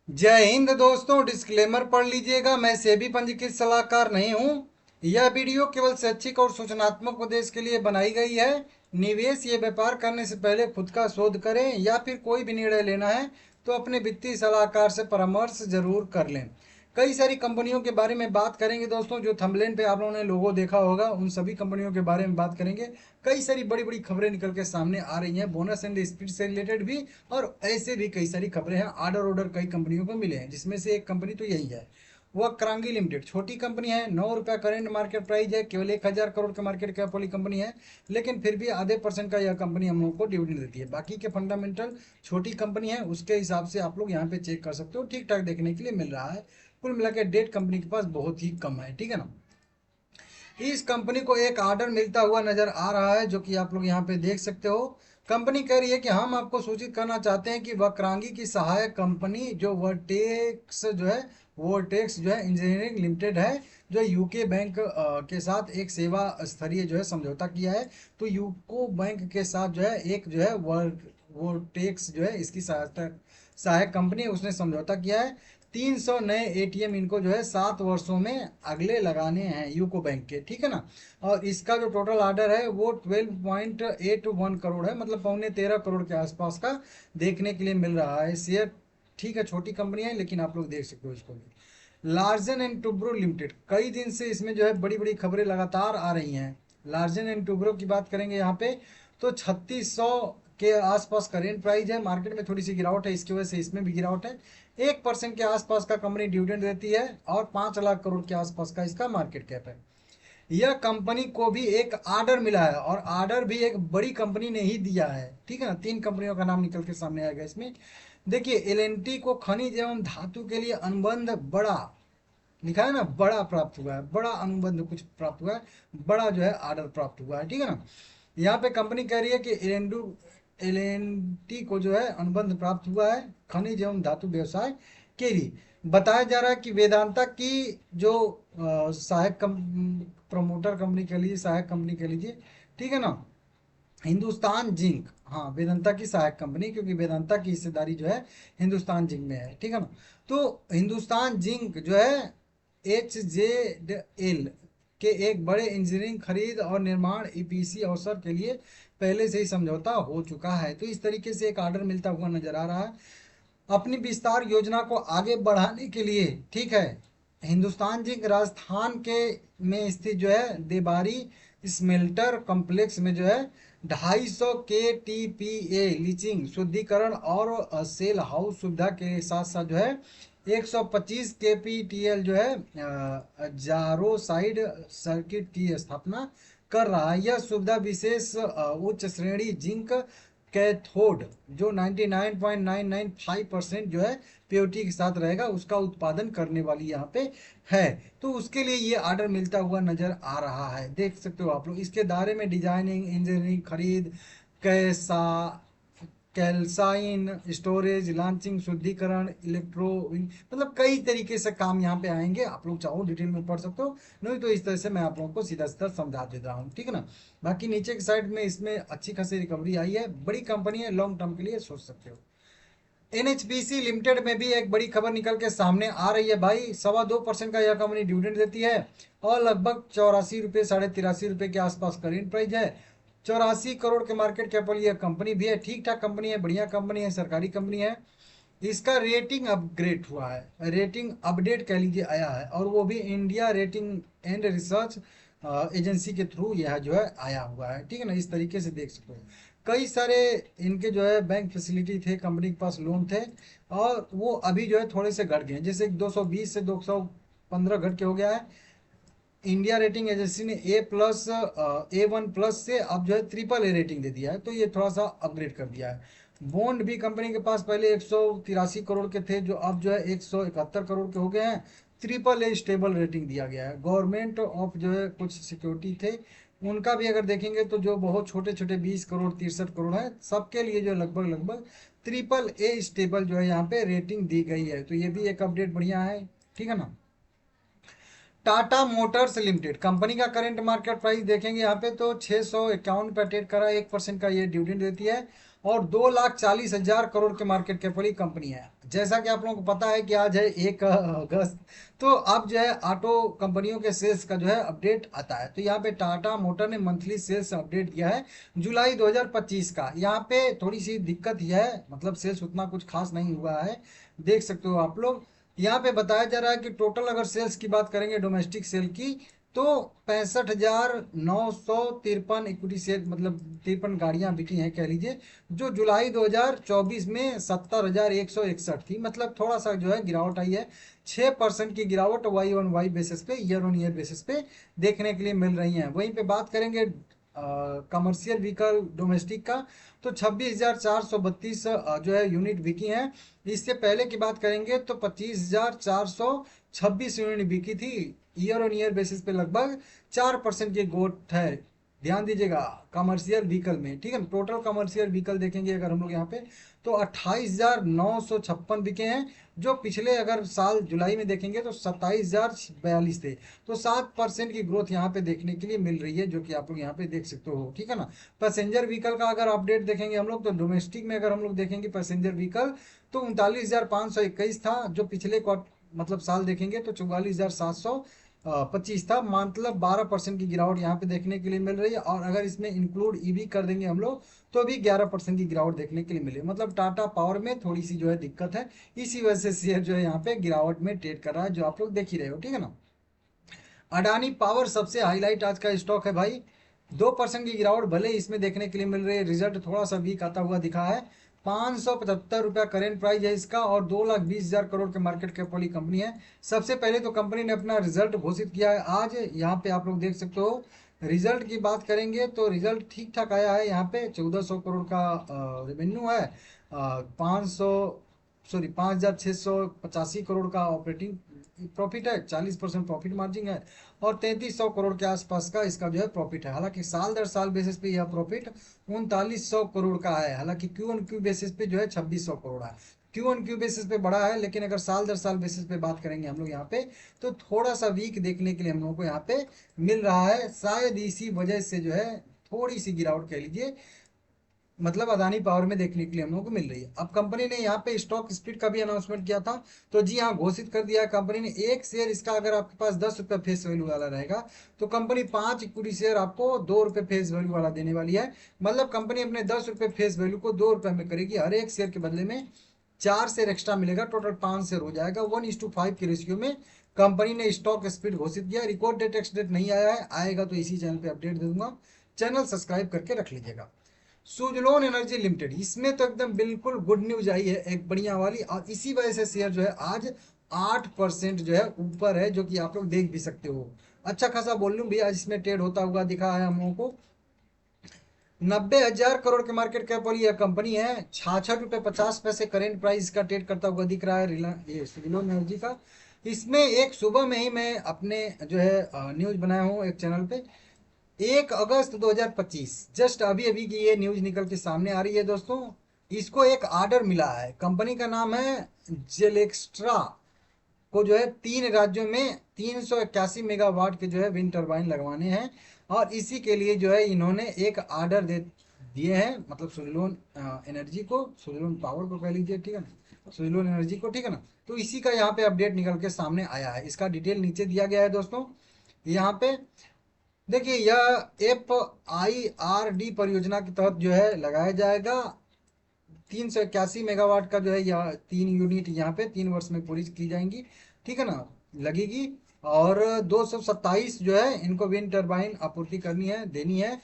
जय हिंद दोस्तों। डिस्क्लेमर पढ़ लीजिएगा। मैं सेबी पंजीकृत सलाहकार नहीं हूं। यह वीडियो केवल शैक्षिक और सूचनात्मक उद्देश्य के लिए बनाई गई है। निवेश या व्यापार करने से पहले खुद का शोध करें या फिर कोई भी निर्णय लेना है तो अपने वित्तीय सलाहकार से परामर्श जरूर कर लें। कई सारी कंपनियों के बारे में बात करेंगे दोस्तों। जो थंबनेल पे आप लोगों ने लोगो देखा होगा उन सभी कंपनियों के बारे में बात करेंगे। कई सारी बड़ी बड़ी खबरें निकल के सामने आ रही हैं, बोनस एंड स्पीड से रिलेटेड भी, और ऐसे भी कई सारी खबरें हैं। ऑर्डर कई कंपनियों को मिले हैं, जिसमें से एक कंपनी तो यही है, वह क्रांगी लिमिटेड। छोटी कंपनी है, 9 रुपया करेंट मार्केट प्राइस है, केवल 1,000 करोड़ का मार्केट कैप वाली कंपनी है। लेकिन फिर भी आधे % का यह कंपनी हम लोग को डिविडेंड देती है। बाकी के फंडामेंटल छोटी कंपनी है, उसके हिसाब से आप लोग यहाँ पे चेक कर सकते हो, ठीक ठाक देखने के लिए मिल रहा है। कुल मिला के डेट कंपनी के पास बहुत ही कम है, ठीक है ना। इस कंपनी को एक ऑर्डर मिलता हुआ नजर आ रहा है, जो कि आप लोग यहाँ पे देख सकते हो। कंपनी कह रही है कि हम आपको सूचित करना चाहते हैं कि वक्रांगी की सहायक कंपनी जो वर्टेक्स जो है इंजीनियरिंग लिमिटेड है, जो यूके बैंक के साथ एक सेवा स्तरीय जो है समझौता किया है। तो यूको बैंक के साथ जो है एक जो है वर्टेक्स जो है इसकी सहायक कंपनी, उसने समझौता किया है। 300 नए एटीएम इनको जो है 7 वर्षों में अगले लगाने हैं यूको बैंक के, ठीक है ना। और इसका जो टोटल ऑर्डर है वो 12.81 करोड़ है, मतलब 13.25 करोड़ के आसपास का देखने के लिए मिल रहा है। शेयर ठीक है, छोटी कंपनी है, लेकिन आप लोग देख सकते हो इसको भी। लार्सन एंड टुब्रो लिमिटेड, कई दिन से इसमें जो है बड़ी बड़ी खबरें लगातार आ रही हैं। लार्सन एंड टुब्रो की बात करेंगे यहाँ पे तो 3600 के आसपास करेंट प्राइस है। मार्केट में थोड़ी सी गिरावट है, इसकी वजह से इसमें भी गिरावट है। 1% के आसपास का कंपनी डिविडेंड देती है और 5 लाख करोड़ के आसपास का इसका मार्केट कैप है। यह कंपनी को भी एक ऑर्डर मिला है, और ऑर्डर भी एक बड़ी कंपनी ने ही दिया है, ठीक है ना। 3 कंपनियों का नाम निकल के सामने आएगा इसमें। देखिए, एल को खनिज एवं धातु के लिए अनुबंध बड़ा लिखा है ना, बड़ा प्राप्त हुआ है, बड़ा अनुबंध कुछ प्राप्त हुआ है, बड़ा जो है ऑर्डर प्राप्त हुआ है, ठीक है ना। यहाँ पे कंपनी कह रही है कि एल को जो है अनुबंध प्राप्त हुआ है खनिज एवं धातु व्यवसाय के लिए। बताया जा रहा है कि वेदांता की जो सहायक प्रमोटर कंपनी कह लीजिए, सहायक कंपनी कह लीजिए, ठीक है ना, हिंदुस्तान जिंक। हाँ, वेदांता की सहायक कंपनी, क्योंकि वेदांता की हिस्सेदारी जो है हिंदुस्तान जिंक में है, ठीक है ना। तो हिंदुस्तान जिंक जो है HZL के एक बड़े इंजीनियरिंग खरीद और निर्माण ईपीसी अवसर के लिए पहले से ही समझौता हो चुका है। तो इस तरीके से एक ऑर्डर मिलता हुआ नजर आ रहा है अपनी विस्तार योजना को आगे बढ़ाने के लिए, ठीक है। हिंदुस्तान जिंक राजस्थान के में स्थित जो है देबारी स्मेल्टर कॉम्प्लेक्स में जो है 250 KTPA लीचिंग शुद्धिकरण और सेल हाउस सुविधा के साथ साथ जो है 125 KPTL जो है जारो साइड सर्किट की स्थापना कर रहा है। यह सुविधा विशेष उच्च श्रेणी जिंक कैथोड जो 99.995% जो है प्योरिटी के साथ रहेगा, उसका उत्पादन करने वाली यहाँ पे है। तो उसके लिए ये ऑर्डर मिलता हुआ नजर आ रहा है, देख सकते हो आप लोग। इसके दायरे में डिजाइनिंग, इंजीनियरिंग, खरीद, कैसा कैल्साइन स्टोरेज, लॉन्चिंग, शुद्धिकरण, इलेक्ट्रो, मतलब कई तरीके से काम यहाँ पे आएंगे। आप लोग चाहो डिटेल में पढ़ सकते हो, नहीं तो इस तरह से मैं आप लोगों को सीधा सीधा समझा देता हूँ, ठीक है ना। बाकी नीचे की साइड में इसमें अच्छी खासी रिकवरी आई है, बड़ी कंपनी है, लॉन्ग टर्म के लिए सोच सकते हो। एनएचपीसी लिमिटेड में भी एक बड़ी खबर निकल के सामने आ रही है भाई। 2.25% का यह कंपनी डिविडेंड देती है और लगभग 84 रुपये, 83 रुपये के आसपास करेंट प्राइस है। 84 करोड़ के मार्केट कैप वाली यह कंपनी भी है, ठीक ठाक कंपनी है, बढ़िया कंपनी है, सरकारी कंपनी है। इसका रेटिंग अपग्रेड हुआ है, रेटिंग अपडेट कह लीजिए आया है, और वो भी India rating and research agency के थ्रू यह जो है आया हुआ है, ठीक है ना। इस तरीके से देख सकते हो कई सारे इनके जो है बैंक फैसिलिटी थे, कंपनी के पास लोन थे, और वो अभी जो है थोड़े से घट गए हैं। जैसे 220 से 215 घट के हो गया है। इंडिया रेटिंग एजेंसी ने A+, A1+ से अब जो है ट्रिपल ए रेटिंग दे दिया है, तो ये थोड़ा सा अपग्रेड कर दिया है। बॉन्ड भी कंपनी के पास पहले 183 करोड़ के थे, जो अब जो है 171 करोड़ के हो गए हैं। ट्रिपल ए स्टेबल रेटिंग दिया गया है। गवर्नमेंट ऑफ जो है कुछ सिक्योरिटी थे, उनका भी अगर देखेंगे तो जो बहुत छोटे छोटे 20 करोड़, 63 करोड़ है, सबके लिए जो लगभग लगभग ट्रिपल ए स्टेबल जो है यहाँ पे रेटिंग दी गई है। तो ये भी एक अपडेट बढ़िया है, ठीक है ना। टाटा मोटर्स लिमिटेड कंपनी का करंट मार्केट प्राइस देखेंगे यहाँ पे तो 651 पे ट्रेड करा, 1% का ये डिविडेंड देती है और 2,40,000 करोड़ के मार्केट कैप वाली कंपनी है। जैसा कि आप लोगों को पता है कि आज है 1 अगस्त, तो अब जो है ऑटो कंपनियों के सेल्स का जो है अपडेट आता है। तो यहाँ पे टाटा मोटर ने मंथली सेल्स अपडेट दिया है जुलाई 2025 का। यहाँ पे थोड़ी सी दिक्कत यह है, मतलब सेल्स उतना कुछ खास नहीं हुआ है, देख सकते हो आप लोग। यहाँ पे बताया जा रहा है कि टोटल अगर सेल्स की बात करेंगे डोमेस्टिक सेल की, तो 65,953 इक्विटी शेयर, मतलब 53 गाड़ियां बिकी हैं कह लीजिए, जो जुलाई 2024 में 70,161 थी। मतलब थोड़ा सा जो है गिरावट आई है, 6% की गिरावट वाई ऑन वाई बेसिस पे, ईयर ऑन ईयर बेसिस पे देखने के लिए मिल रही है। वहीं पे बात करेंगे कमर्शियल व्हीकल डोमेस्टिक का, तो 26,432 जो है यूनिट बिकी हैं। इससे पहले की बात करेंगे तो 25,426 यूनिट बिकी थी। ईयर ऑन ईयर बेसिस पे लगभग 4% की ग्रोथ है। ध्यान दीजिएगा कमर्शियल व्हीकल में, ठीक है। टोटल कमर्शियल व्हीकल देखेंगे अगर हम लोग यहाँ पे, तो 28,956 बिके हैं, जो पिछले अगर साल जुलाई में देखेंगे तो 27,042 थे। तो 7% की ग्रोथ यहाँ पे देखने के लिए मिल रही है, जो कि आप लोग यहाँ पे देख सकते हो, ठीक है ना। पैसेंजर व्हीकल का अगर अपडेट देखेंगे हम लोग, तो डोमेस्टिक में अगर हम लोग देखेंगे पैसेंजर व्हीकल, तो 39,521 था, जो पिछले मतलब साल देखेंगे तो 44,725 था। मतलब 12% की गिरावट यहाँ पे देखने के लिए मिल रही है। और अगर इसमें इंक्लूड ईवी कर देंगे हम लोग, तो भी 11% की गिरावट देखने के लिए मिले। मतलब टाटा पावर में थोड़ी सी जो है दिक्कत है, इसी वजह से शेयर जो है यहाँ पे गिरावट में ट्रेड कर रहा है, जो आप लोग देख ही रहे हो, ठीक है ना। अडानी पावर सबसे हाईलाइट आज का स्टॉक है भाई। 2% की गिरावट भले ही इसमें देखने के लिए मिल रही है, रिजल्ट थोड़ा सा वीक आता हुआ दिखा है। 575 रुपया करेंट प्राइस है इसका, और 2,20,000 करोड़ के मार्केट कैप वाली कंपनी है। सबसे पहले तो कंपनी ने अपना रिजल्ट घोषित किया है आज, यहाँ पे आप लोग देख सकते हो। रिजल्ट की बात करेंगे तो रिजल्ट ठीक ठाक आया है। यहाँ पे 1,400 करोड़ का रेवेन्यू है, 5,685 करोड़ का ऑपरेटिंग प्रॉफिट है, 40% प्रॉफिट मार्जिन है, और 3,300 करोड़ के आसपास का इसका जो है प्रॉफिट है। हालांकि साल दर साल बेसिस पे यह प्रॉफिट 3,900 करोड़ का है। हालांकि क्यू ऑन क्यू बेसिस पे जो है 2,600 करोड़ है। क्यू ऑन क्यू बेसिस पे बड़ा है, लेकिन अगर साल दर साल बेसिस पे बात करेंगे हम लोग यहाँ पे, तो थोड़ा सा वीक देखने के लिए हम लोगों को यहाँ पे मिल रहा है। शायद इसी वजह से जो है थोड़ी सी गिरावट कह लीजिए, मतलब अदानी पावर में देखने के लिए हम लोगों को मिल रही है। अब कंपनी ने यहाँ पे स्टॉक स्प्लिट का भी अनाउंसमेंट किया था, तो जी हाँ, घोषित कर दिया कंपनी ने। एक शेयर इसका अगर आपके पास 10 रुपये फेस वैल्यू वाला रहेगा, तो कंपनी 5 इक्विटी शेयर आपको 2 रुपये फेस वैल्यू वाला देने वाली है। मतलब कंपनी अपने 10 रुपये फेस वैल्यू को 2 रुपये में करेगी। हर एक शेयर के बदले में 4 शेयर एक्स्ट्रा मिलेगा, टोटल 5 शेयर हो जाएगा। 1:5 की रेशियो में कंपनी ने स्टॉक स्प्लिट घोषित किया। रिकॉर्ड डेट एक्स डेट नहीं आया है, आएगा तो इसी चैनल पे अपडेट दे दूंगा। चैनल सब्सक्राइब करके रख लीजिएगा। सुजलोन एनर्जी लिमिटेड, इसमें तो एकदम बिल्कुल गुड न्यूज आई है एक बढ़िया वाली, और इसी वजह से शेयर जो है आज 8% जो है ऊपर है, जो कि आप लोग देख भी सकते हो। अच्छा खासा वॉल्यूम भी आज इसमें ट्रेड होता हुआ दिखा है हम लोगों को। 90,000 करोड़ के मार्केट कैप वाली यह कंपनी है। 66 रुपये 50 पैसे करेंट प्राइस का ट्रेड करता हुआ दिख रहा है ये सुजलोन एनर्जी का। इसमें एक सुबह में ही मैं अपने जो है न्यूज बनाया हूँ एक चैनल पे, 1 अगस्त 2025, जस्ट अभी अभी की ये न्यूज निकल के सामने आ रही है दोस्तों। इसको एक ऑर्डर मिला है, कंपनी का नाम है जेलेक्स्ट्रा, को जो है 3 राज्यों में 381 मेगावाट के जो है विंड टर्बाइन लगवाने हैं। और इसी के लिए जो है इन्होंने एक ऑर्डर दे दिए हैं, मतलब सुजलोन एनर्जी को, सुजलोन पावर को कह लीजिए, ठीक है ना, सुजलोन एनर्जी को, ठीक है ना। तो इसी का यहाँ पे अपडेट निकल के सामने आया है। इसका डिटेल नीचे दिया गया है दोस्तों। यहाँ पे देखिए, यह FIRD परियोजना के तहत जो है लगाया जाएगा। 381 मेगावाट का जो है यह 3 यूनिट यहाँ पे 3 वर्ष में पूरी की जाएंगी, ठीक है ना, लगेगी। और 227 जो है इनको विंड टर्बाइन आपूर्ति करनी है, देनी है।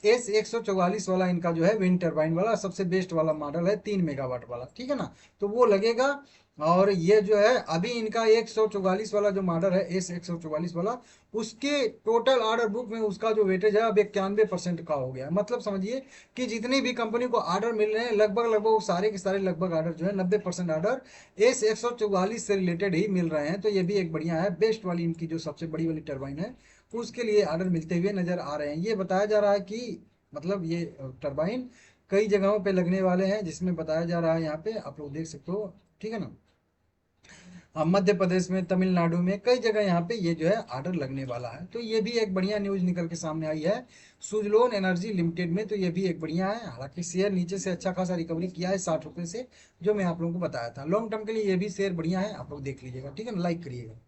S144 वाला इनका जो है विंड टर्बाइन वाला सबसे बेस्ट वाला मॉडल है, 3 मेगावाट वाला, ठीक है ना। तो वो लगेगा। और ये जो है अभी इनका 144 वाला जो मॉडल है, S144 वाला, उसके टोटल ऑर्डर बुक में उसका जो वेटेज है अब 91% का हो गया है। मतलब समझिए कि जितनी भी कंपनी को ऑर्डर मिल रहे हैं, लगभग लगभग सारे के सारे लगभग ऑर्डर जो है 90% ऑर्डर S144 से रिलेटेड ही मिल रहे हैं। तो ये भी एक बढ़िया है, बेस्ट वाली इनकी जो सबसे बड़ी वाली टर्बाइन है उसके लिए ऑर्डर मिलते हुए नजर आ रहे हैं। ये बताया जा रहा है कि मतलब ये टर्बाइन कई जगहों पे लगने वाले हैं, जिसमें बताया जा रहा है, यहाँ पे आप लोग देख सकते हो, ठीक है ना। मध्य प्रदेश में, तमिलनाडु में, कई जगह यहाँ पे ये जो है ऑर्डर लगने वाला है। तो ये भी एक बढ़िया न्यूज निकल के सामने आई है सुजलोन एनर्जी लिमिटेड में। तो ये भी एक बढ़िया है, हालांकि शेयर नीचे से अच्छा खासा रिकवरी किया है 60 रुपए से, जो मैं आप लोगों को बताया था। लॉन्ग टर्म के लिए ये भी शेयर बढ़िया है, आप लोग देख लीजिएगा, ठीक है ना, लाइक करिएगा।